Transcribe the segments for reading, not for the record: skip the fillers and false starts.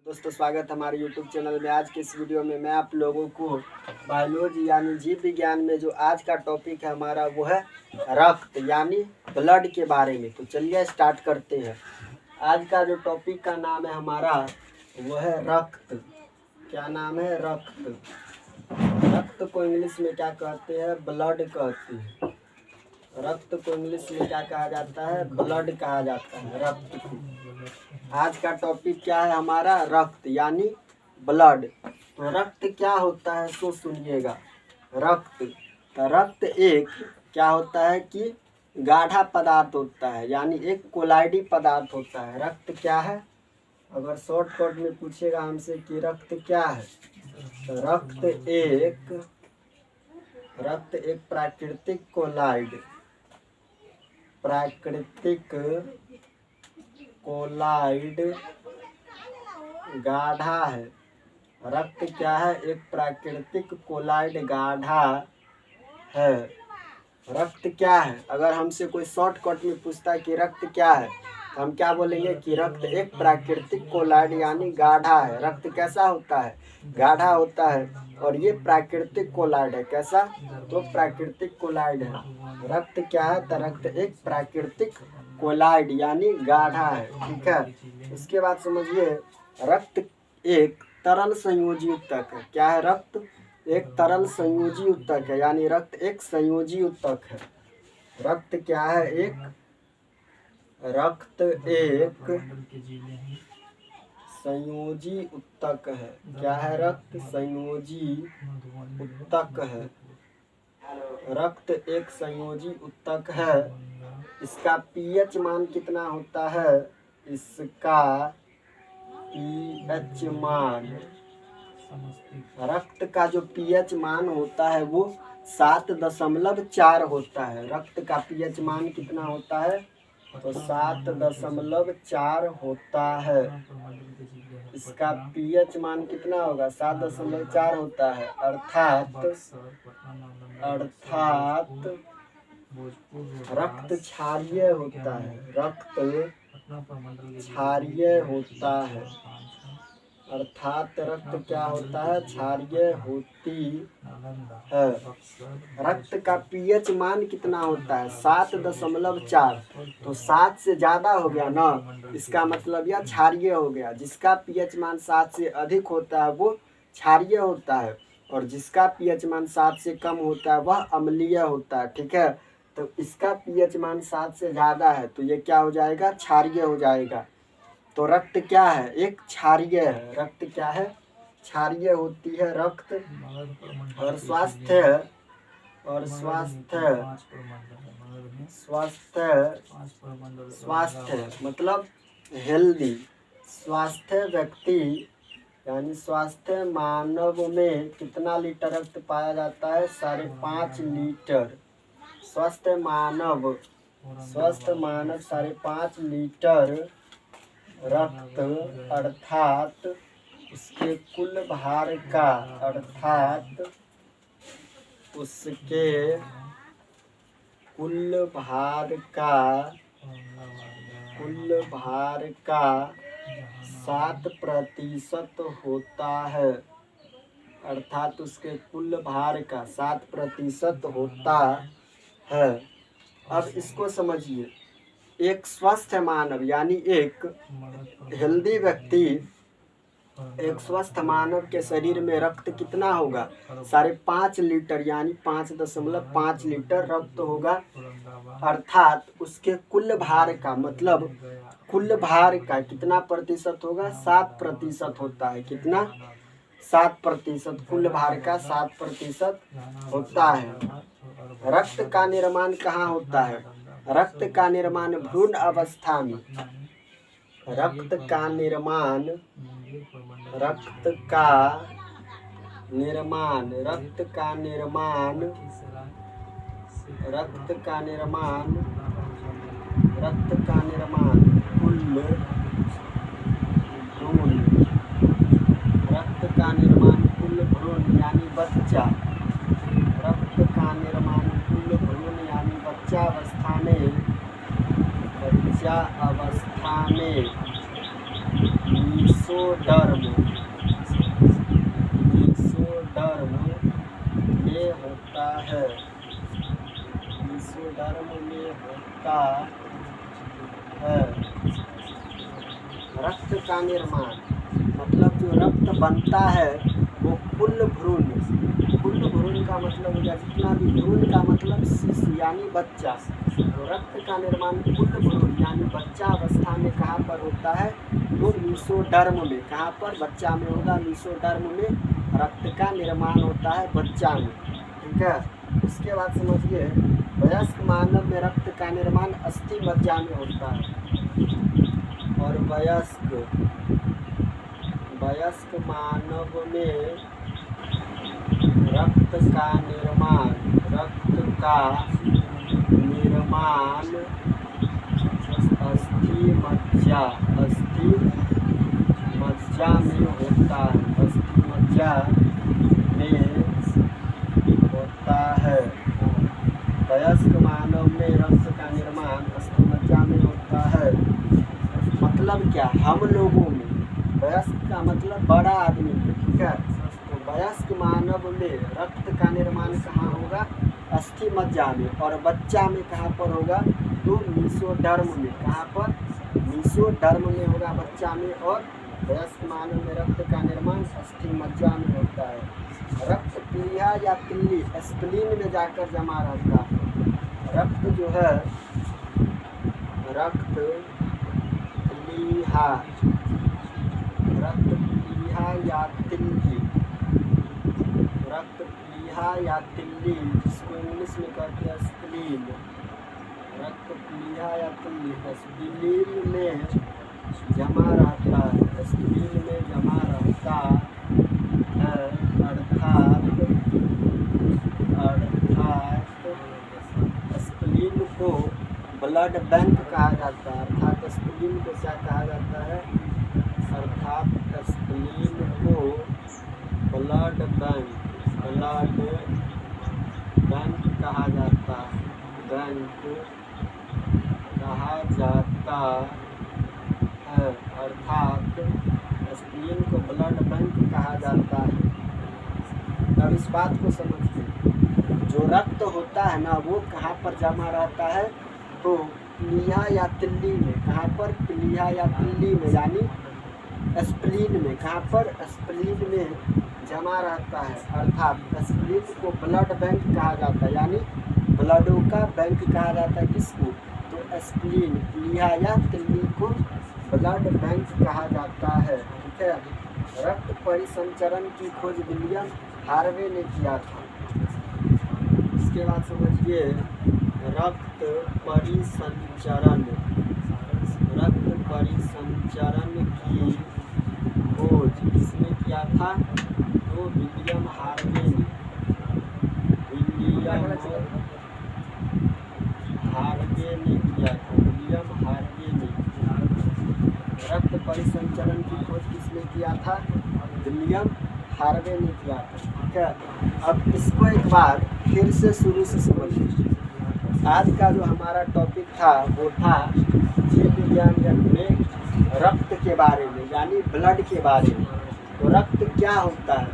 दोस्तों स्वागत है हमारे YouTube चैनल में। आज के इस वीडियो में मैं आप लोगों को बायोलॉजी यानी जीव विज्ञान में जो आज का टॉपिक है हमारा वो है रक्त यानी ब्लड के बारे में। तो चलिए स्टार्ट करते हैं। आज का जो टॉपिक का नाम है हमारा वो है रक्त। क्या नाम है? रक्त। रक्त को इंग्लिश में क्या कहते हैं? ब्लड कहते हैं। रक्त को इंग्लिश में क्या कहा जाता है? ब्लड कहा जाता है रक्त को। आज का टॉपिक क्या है हमारा? रक्त यानी ब्लड। तो रक्त क्या होता है तो सुनिएगा। रक्त एक क्या होता है कि गाढ़ा पदार्थ होता है, यानी एक कोलाइडी पदार्थ होता है। रक्त क्या है? अगर शॉर्टकट में पूछेगा हमसे कि रक्त क्या है, तो रक्त एक प्राकृतिक कोलाइड गाढ़ा है। रक्त क्या है? एक प्राकृतिक कोलाइड गाढ़ा है। रक्त क्या है? अगर हमसे कोई शॉर्टकट में पूछता है कि रक्त क्या है, तो हम क्या बोलेंगे कि रक्त एक प्राकृतिक कोलाइड यानी गाढ़ा है। रक्त कैसा होता है? गाढ़ा होता है। और ये प्राकृतिक कोलाइड है। कैसा? तो प्राकृतिक कोलाइड है। रक्त क्या है? तो रक्त एक प्राकृतिक कोलाइड यानी गाढ़ा है। ठीक है। इसके बाद समझिए, रक्त एक तरल संयोजी उत्तक है। क्या है? रक्त एक तरल संयोजी उत्तक है, यानी रक्त एक संयोजी उत्तक है। रक्त क्या है? रक्त एक संयोजी उत्तक है। क्या है? रक्त संयोजी उत्तक है। रक्त एक संयोजी उत्तक है। इसका पीएच मान कितना होता है? इसका पीएच मान, रक्त का जो पीएच मान होता है वो 7.4 होता है। रक्त का पीएच मान कितना होता है? तो 7.4 होता है। इसका पीएच मान कितना होगा? 7.4 होता है। अर्थात रक्त क्षारीय होता है। रक्त क्षारीय होता है। अर्थात रक्त क्या होता है? क्षारीय होती है। रक्त का पीएच मान कितना होता है? 7.4। तो 7 से ज़्यादा हो गया ना, इसका मतलब यह क्षारीय हो गया। जिसका पीएच मान 7 से अधिक होता है वो क्षारीय होता है, और जिसका पीएच मान 7 से कम होता है वह अम्लीय होता है। ठीक है। तो इसका पीएच मान 7 से ज़्यादा है, तो ये क्या हो जाएगा? क्षारीय हो जाएगा। तो रक्त क्या है? एक क्षारीय है। रक्त क्या है? क्षारीय होती है रक्त। और स्वास्थ्य मतलब हेल्दी। स्वास्थ्य व्यक्ति यानी स्वास्थ्य मानव में कितना लीटर रक्त पाया जाता है? 5.5 लीटर। स्वस्थ मानव 5.5 लीटर रक्त, अर्थात उसके कुल भार का 7% होता है। अर्थात उसके कुल भार का 7% होता है। अब इसको समझिए, एक स्वस्थ मानव यानी एक हेल्दी व्यक्ति, एक स्वस्थ मानव के शरीर में रक्त कितना होगा? 5.5 लीटर यानी 5.5 लीटर रक्त होगा। अर्थात उसके कुल भार का, मतलब कुल भार का कितना प्रतिशत होगा? 7% होता है। कितना? 7%। कुल भार का 7% होता है। रक्त का निर्माण कहाँ होता है? रक्त का निर्माण भ्रूण अवस्था में। रक्त का निर्माण कुल भ्रूण यानी बच्चा। रक्त का निर्माण कुल भ्रूण यानी बच्चा अवस्था में मीसोडर्म में होता है, मीसोडर्म में होता है रक्त का निर्माण। मतलब जो रक्त बनता है वो कुल भ्रूण का मतलब हो गया जितना भी भ्रूण का मतलब शिशु यानी बच्चा, तो रक्त का निर्माण कुल भ्रूण यानी बच्चा अवस्था में कहाँ पर होता है, तो मीसोडर्म में। कहाँ पर? बच्चा में होगा, मीसोडर्म में रक्त का निर्माण होता है बच्चा में। ठीक है, उसके बाद समझिए वयस्क मानव में रक्त का निर्माण अस्थि मज्जा में होता है, और वयस्क मानव में रक्त का निर्माण अस्थि मज्जा में होता है, अस्थि मज्जा में होता है। वयस्क मानव में रक्त का निर्माण अस्थि मज्जा में होता है। मतलब क्या? हम लोगों में, वयस्क का मतलब बड़ा आदमी में। ठीक है, तो वयस्क मानव में रक्त का निर्माण कहाँ होगा? अस्थि मज्जा में। और बच्चा में कहाँ पर होगा? तो मीसोडर्म में। कहाँ पर? मीसोडर्म में होगा बच्चा में। और वयस्क मानव में रक्त का निर्माण अस्थि मज्जा में होता है। रक्त प्लीहा या तिल्ली स्प्लीन में जाकर जमा रहता है। रक्त जो है, रक्त प्लीहा या तिल्ली जिसको इंग्लिश में कहते हैं स्प्लीन, रक्त प्लीहा या तिल्ली स्प्लीन में जमा रहता है, स्प्लीन में जमा रहता है। अर्थात स्प्लीन को ब्लड बैंक कहा जाता है। अर्थात स्प्लीन को क्या कहा जाता है? अर्थात स्प्लीन को ब्लड बैंक कहा जाता है, अर्थात स्प्लीन को ब्लड बैंक कहा जाता है। अब इस बात को समझिए, जो रक्त होता है ना वो कहाँ पर जमा रहता है? तो प्लीहा या तिल्ली में। कहाँ पर? प्लीहा या तिल्ली में, यानी स्प्लीन में। कहाँ पर? स्प्लीन में जमा रहता है। अर्थात स्प्लीन को ब्लड बैंक कहा जाता है, यानी ब्लडों का बैंक कहा जाता है। किसको? तो स्प्लीन, प्लीहा या तिल्ली को ब्लड बैंक कहा जाता है। ठीक है, रक्त परिसंचरण की खोज विलियम हार्वे ने किया था। इसके बाद समझिए रक्त परिसंचरण की खोज किसने किया था? तो विलियम हार्वे ने। विलियम हार्वे ने रक्त परिसंचरण की खोज किसने किया था? विलियम हार्वे ने किया था। ठीक है, अब इसको एक बार फिर से शुरू से समझिए। आज का जो हमारा टॉपिक था वो था जीव विज्ञान में रक्त के बारे में, यानी ब्लड के बारे में। तो रक्त क्या होता है?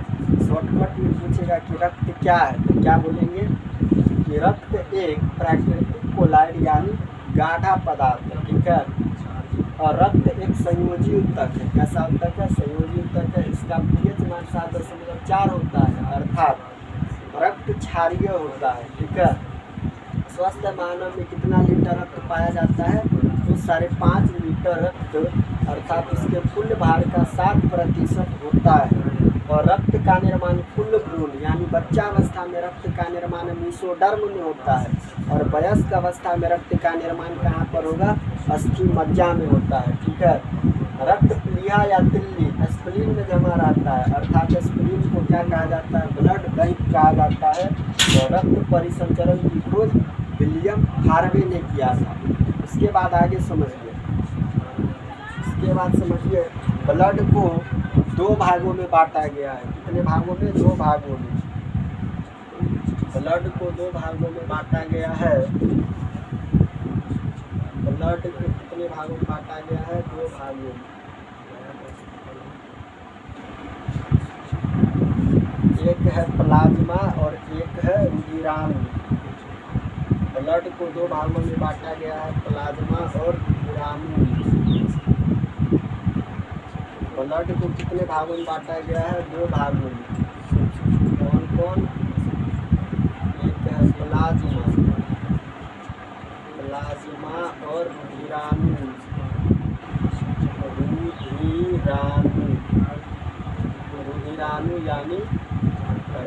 शॉर्टकट में पूछेगा कि रक्त क्या है, तो क्या बोलेंगे कि रक्त एक प्राकृतिक कोलाइड यानी गाढ़ा पदार्थ है। ठीक है, और रक्त एक संयोजी उत्तक है। कैसा उत्तक है? संयोजी उत्तक है। इसका pH मान 7.4 होता है, अर्थात रक्त क्षारीय होता है। ठीक है, स्वस्थ मानव में कितना लीटर रक्त पाया जाता है? तो 5.5 लीटर रक्त, अर्थात उसके कुल भार का 7% होता है। और रक्त का निर्माण कुल भ्रूण यानी बच्चा अवस्था में रक्त का निर्माण मीसोडर्म में होता है, और वयस्क अवस्था में रक्त का निर्माण कहाँ पर होगा? अस्थि मज्जा में होता है। ठीक है, रक्त प्लीहा या तिल्ली स्प्लीन में जमा रहता है। अर्थात स्प्लीन को क्या कहा जाता है? ब्लड बैंक कहा जाता है। और रक्त परिसंचरण की खोज विलियम हार्वे ने किया था। उसके बाद आगे समझिए, ब्लड को 2 भागों में बांटा गया है। कितने भागों में? 2 भागों में। ब्लड को 2 भागों में बांटा गया है। ब्लड को कितने भागों में बांटा गया है? 2 भागों में। है प्लाज्मा और एक है रुधिराणु। ब्लड को दो भागों में बांटा गया है, प्लाज्मा और रुधिराणु। ब्लड को कितने भागों में बांटा गया है? दो भागों में। कौन कौन? एक है प्लाज्मा और रुधिराणु। रुधिराणु यानी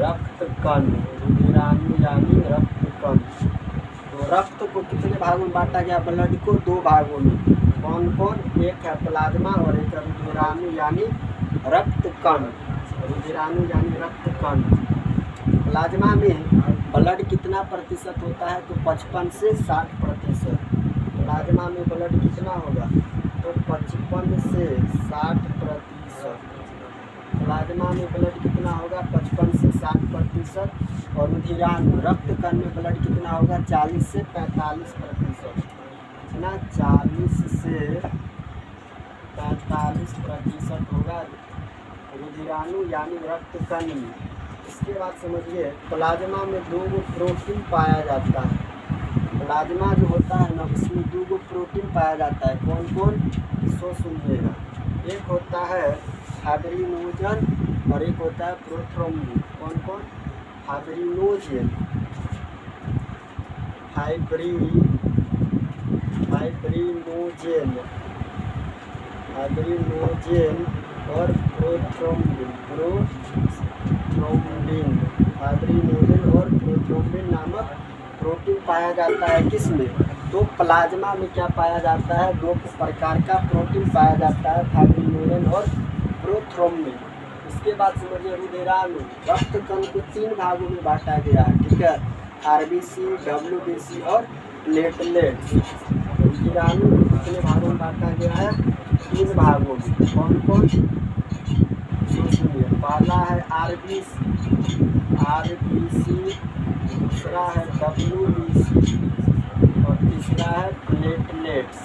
रक्त कण। रुधिराणु यानी रक्त कण। तो रक्त को कितने भागों में बांटा गया? ब्लड को दो भागों में। कौन कौन? एक है प्लाज्मा और एक है रुधिराणु यानी रक्त कण। रुधिराणु यानी रक्त कण। प्लाज्मा में ब्लड कितना प्रतिशत होता है? तो 55 से 60%। प्लाज्मा में ब्लड कितना होगा? तो 55 से 60%। प्लाज्मा में ब्लड कितना होगा? 55 से 60%। और रुधिराणु रक्त कण में ब्लड कितना होगा? 40 से 45%। कितना? 40 से 45% होगा रुधिराणु यानी रक्त कण में। इसके बाद समझिए, प्लाज्मा में दो प्रोटीन पाया जाता है। प्लाज्मा जो होता है ना, उसमें दो प्रोटीन पाया जाता है। कौन कौन? इसको सुनिएगा। एक होता है फाइब्रिनोजन और एक होता है प्रोथ्रोम्बिन। कौन कौन? फाइब्रिनोजन और प्रोथ्रोम्बिन। फाइब्रिनोजन और प्रोथ्रोम्बिन नामक प्रोटीन पाया जाता है। किसमें? तो प्लाज्मा में क्या पाया जाता है? दो प्रकार का प्रोटीन पाया जाता है, फाइब्रिनोजन और प्रोथ्रोम्बिन। इसके बाद समझिए, रुधिराणु रक्त कण को 3 भागों में बांटा गया है। ठीक है, आरबीसी, डब्ल्यूबीसी और प्लेटलेट्स। रुधिराणु कितने भागों में बांटा गया है? 3 भागों में। कौन कौन? सुनिए, पहला है आरबीसी, दूसरा है डब्ल्यूबीसी और तीसरा है प्लेटलेट्स।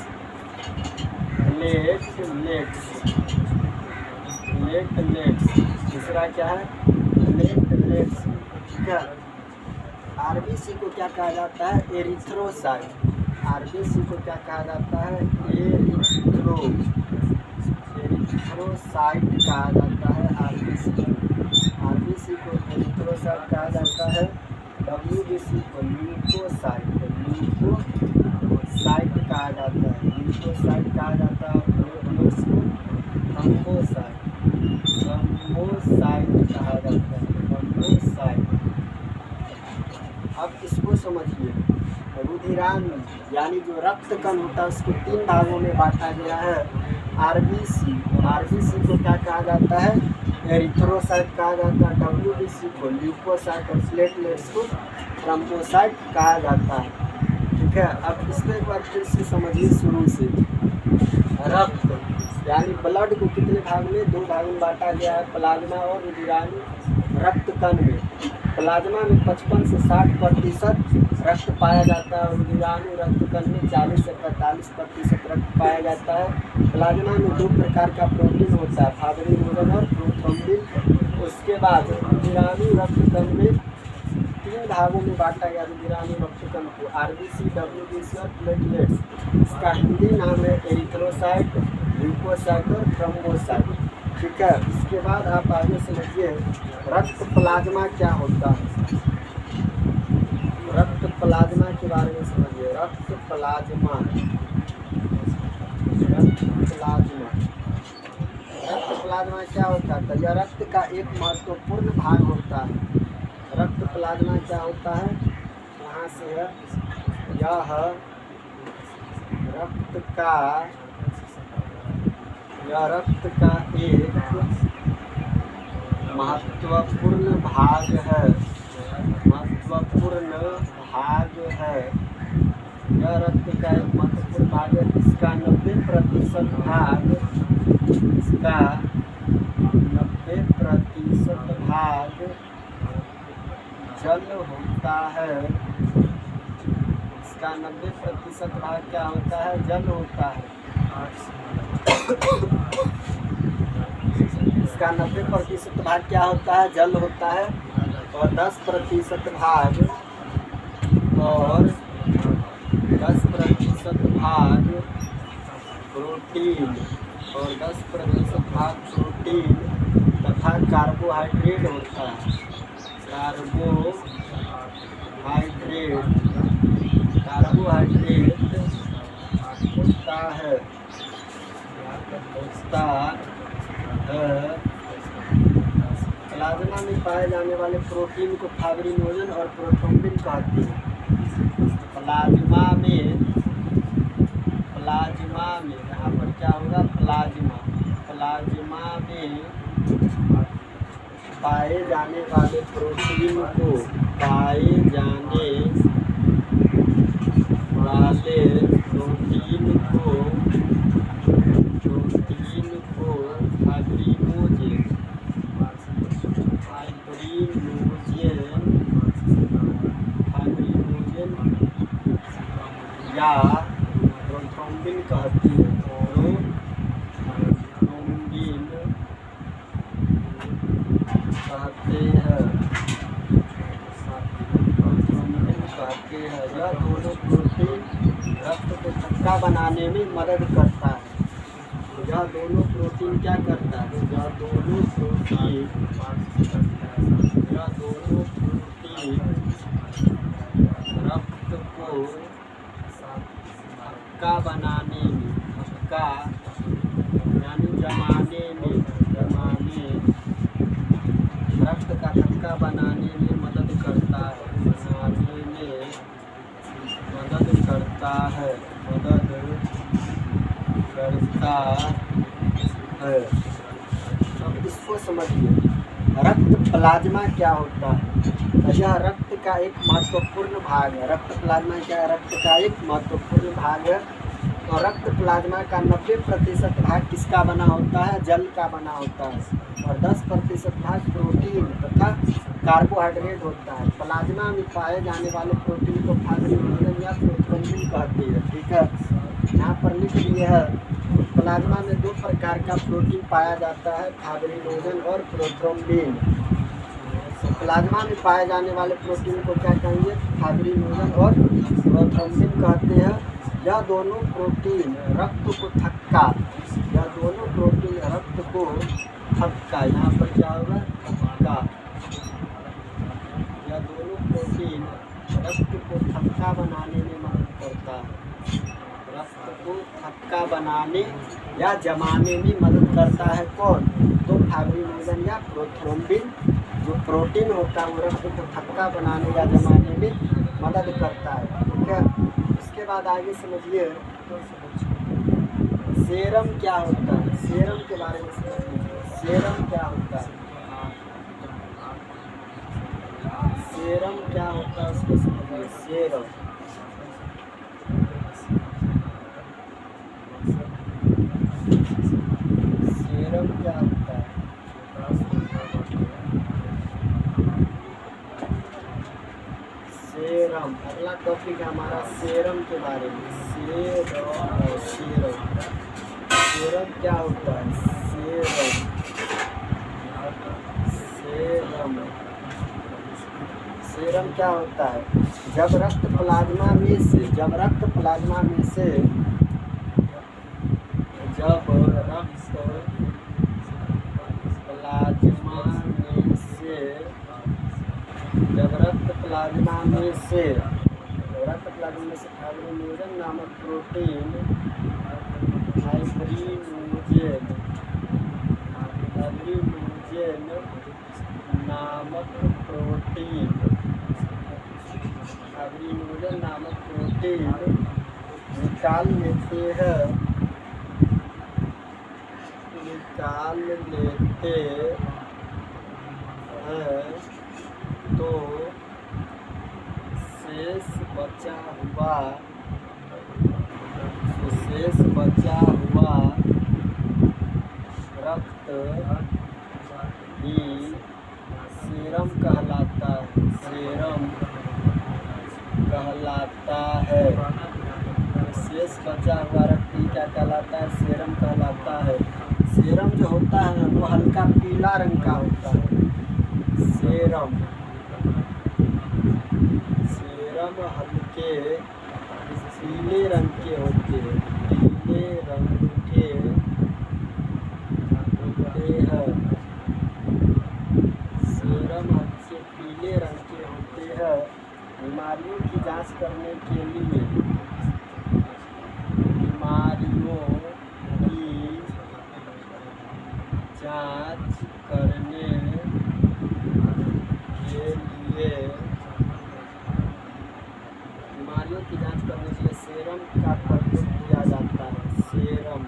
तीसरा क्या है? प्लेटलेट्स। ठीक है। आरबीसी को क्या कहा जाता है? एरिथ्रोसाइट। आरबीसी को क्या कहा जाता है? एरिथ्रोसाइट कहा जाता है। आरबीसी को एरिथ्रोसाइट कहा जाता है। डब्ल्यूबीसी को ल्यूकोसाइट कहा जाता है। ल्यूकोसाइट कहा जाता है। प्लेटलेट्स को थ्रोम्बोसाइट कहा जाता है। थ्रोम्बोसाइट। अब इसको समझिए, रुधिराणु यानी जो रक्त कण होता है उसको 3 भागों में बांटा गया है। आरबीसी को क्या कहा जाता है? एरिथ्रोसाइट कहा जाता है। डब्ल्यूबीसी को ल्यूकोसाइट और प्लेटलेट्स को थ्रोम्बोसाइट कहा जाता है। ठीक है। अब इसको एक बार फिर से समझिए शुरू से। रक्त यानी ब्लड को कितने भाग में? 2 भाग में बांटा गया है, प्लाज्मा और रुधिराणु रक्त कण में। प्लाज्मा में 55 से 60% रक्त पाया जाता है और रुधिराणु रक्त कण में 40 से 45% रक्त पाया जाता है। प्लाज्मा में 2 प्रकार का प्रोटीन होता है, फाइब्रिनोजन और प्रोथ्रोम्बिन। उसके बाद रुधिराणु रक्त कण में 3 भागों में बांटा गया रुधिराणु रक्त कण को, आरबीसी, डब्ल्यूबीसी और प्लेटलेट्स। इसका हिंदी नाम है एरिथ्रोसाइट, ल्यूकोसाइट और थ्रोम्बोसाइट। ठीक है। इसके बाद आप आगे समझिए, रक्त प्लाज्मा क्या होता है? रक्त प्लाज्मा के बारे में समझिए। रक्त प्लाज्मा क्या होता है? यह रक्त का एक महत्वपूर्ण भाग होता है। रक्त प्लाज्मा क्या होता है? यहाँ से है, यह रक्त का एक महत्वपूर्ण भाग है। यह रक्त का एक महत्वपूर्ण भाग है। इसका 90% भाग जल होता है। इसका 90% भाग क्या होता है? जल होता है। इसका 90% भाग क्या होता है? जल होता है। और 10% भाग और 10% भाग प्रोटीन और 10% भाग प्रोटीन तथा कार्बोहाइड्रेट होता है। कार्बोहाइड्रेट होता है प्लाज्मा में पाए जाने वाले प्रोटीन को फाइब्रिनोजन और प्रोथ्रोम्बिन कहते हैं। प्लाज्मा में यहाँ पर क्या होगा, प्लाज्मा में पाए जाने वाले प्रोटीन को फाइब्रिनोजन या प्रोथ्रोम्बिन कहते हैं। यह दोनों प्रोटीन रक्त को थक्का बनाने में मदद करता है। यह दोनों प्रोटीन क्या करता है, यह दोनों प्रोटीन रक्त को थक्का बनाने में, यानी जमाने रक्त का थक्का बनाने में मदद करता है। अब इसको समझिए, रक्त प्लाज्मा क्या होता है। यह रक्त का एक महत्वपूर्ण भाग है। रक्त प्लाज्मा क्या है, रक्त का एक महत्वपूर्ण भाग है। और रक्त प्लाज्मा का 90% भाग किसका बना होता है, जल का बना होता है। और 10% भाग प्रोटीन तथा कार्बोहाइड्रेट होता है। प्लाज्मा में पाए जाने वाले प्रोटीन को फाइब्रिनोजन या प्रोथ्रोम्बिन कहते हैं। ठीक है, यहाँ पर लिख लिए है। प्लाज्मा में 2 प्रकार का प्रोटीन पाया जाता है, फाइब्रिनोजन और प्रोथ्रोम्बिन। प्लाज्मा में पाए जाने वाले प्रोटीन को क्या कहेंगे, फाइब्रिनोजन और प्रोथ्रोम्बिन कहते हैं। यह दोनों प्रोटीन रक्त को थक्का, यहाँ पर क्या होगा, थक्का। यह दोनों प्रोटीन रक्त को थक्का बनाने में मदद करता है। रक्त को थक्का बनाने या जमाने में मदद करता है कौन, तो फाइब्रिनोजन या प्रोथ्रोम्बिन जो प्रोटीन होता है वो रक्त को थक्का बनाने या जमाने में मदद करता है। ठीक है, इसके बाद आगे समझिए सेरम क्या होता है। सेरम के बारे में समझिए, सेरम क्या होता है, सेरम क्या होता है उसको समझिए। सेरम क्या होता है, सेरम। अगला टॉपिक है हमारा सेरम के बारे में। सेरम क्या होता है, सेरम क्या होता है, जब रक्त प्लाज्मा में से फाइब्रिनोजन नामक प्रोटीन निकाल लेते हैं, तो शेष बचा हुआ रक्त ही सीरम कहलाता है। शेष बचा हुआ रक्त ही क्या कहलाता है, सीरम कहलाता है। सीरम जो होता है वो हल्का पीला रंग का होता है। सीरम सेरम हल्के पीले रंग के होते हैं, पीले रंग के होते हैं। सेरम हल्के पीले रंग के होते हैं। बीमारियों की जांच करने के लिए, बीमारियों की जांच करने के लिए, बीमारियों की जांच करने के लिए सेरम का प्रयोग किया जाता है। सेरम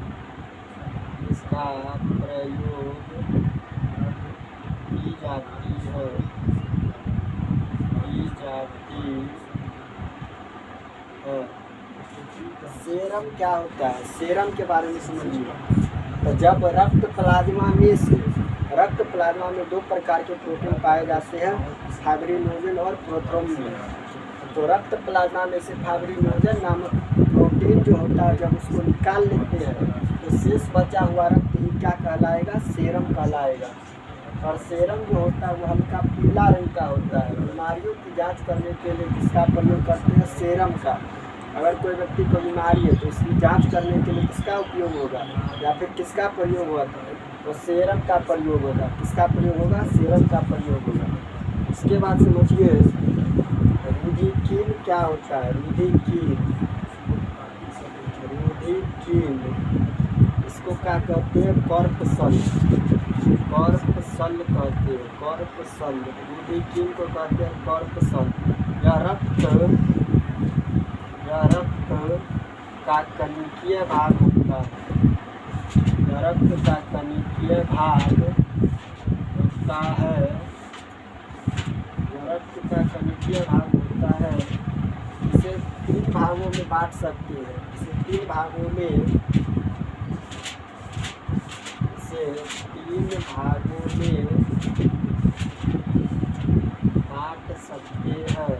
का प्रयोग की जाती है, की जाती है। सेरम क्या होता है? सेरम के बारे में समझिए। तो जब रक्त प्लाज्मा में दो प्रकार के प्रोटीन पाए जाते हैं, फाइब्रिनोजन और प्रोथ्रोम्बिन। तो रक्त प्लाज्मा में से फाइब्रिनोजन नामक प्रोटीन जो होता है, जब उसको निकाल लेते हैं तो शेष बचा हुआ रक्त ही क्या कहलाएगा? सेरम कहलाएगा। और सेरम जो होता है वो हल्का पीला रंग का होता है। बीमारियों की जांच करने के लिए किसका प्रयोग करते हैं? सेरम का। अगर कोई व्यक्ति को बीमारी है तो उसकी जांच करने के लिए किसका उपयोग होगा, या फिर किसका प्रयोग होगा? तो सेरम का प्रयोग होगा। किसका प्रयोग होगा? सेरम का प्रयोग होगा। इसके बाद समझिए रुधिकीन क्या होता है? रुधिकीन इसको क्या कहते हैं? कॉर्पसल कहते हैं, कॉर्पसल। रुधिकीन को कहते हैं कॉर्पसल। यह रक्त का कणिकीय भाग होता है। यह रक्त का कणिकीय भाग होता है। रक्त का कणिकीय भाग होता है। इसे तीन भागों में बांट सकते हैं। इसे तीन भागों में बांट सकते हैं।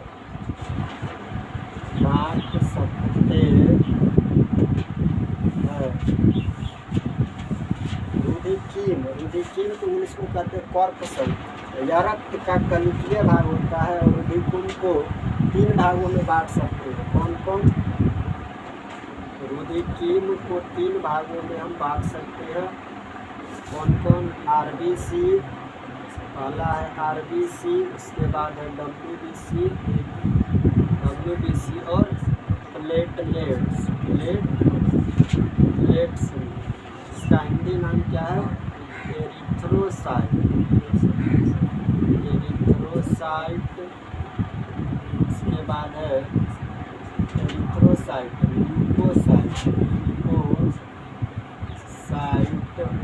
रुधिकीन को इंग्लिश में कहते हैं कॉर्पसल। यह रक्त का कणिकीय भाग होता है और रुधिकीन को तीन भागों में बांट सकते हैं। कौन कौन? रुधिकीन को तीन भागों में हम बांट सकते हैं। कौन कौन? आरबीसी, पहला है आरबीसी, उसके बाद है डब्ल्यूबीसी और प्लेटलेट्स। इसका हिंदी नाम क्या है? एरिथ्रोसाइट। इसके बाद है एरिथ्रोसाइट, ल्यूकोसाइट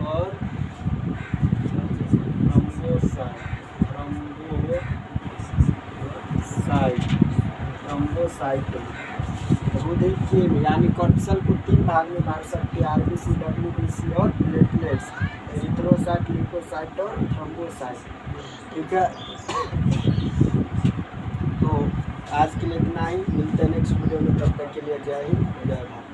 और थ्रोम्बोसाइट। रुधिकीन यानी कॉर्पसल को तीन भाग में बांट सकते हैं, आरबीसी, डब्ल्यूबीसी और प्लेटलेट्स, एरिथ्रोसाइट, ल्यूकोसाइट और थ्रोम्बोसाइट। ठीक है, तो आज के लिए इतना ही। मिलते हैं नेक्स्ट वीडियो में। तब तक के लिए जय हिंद, जय भारत।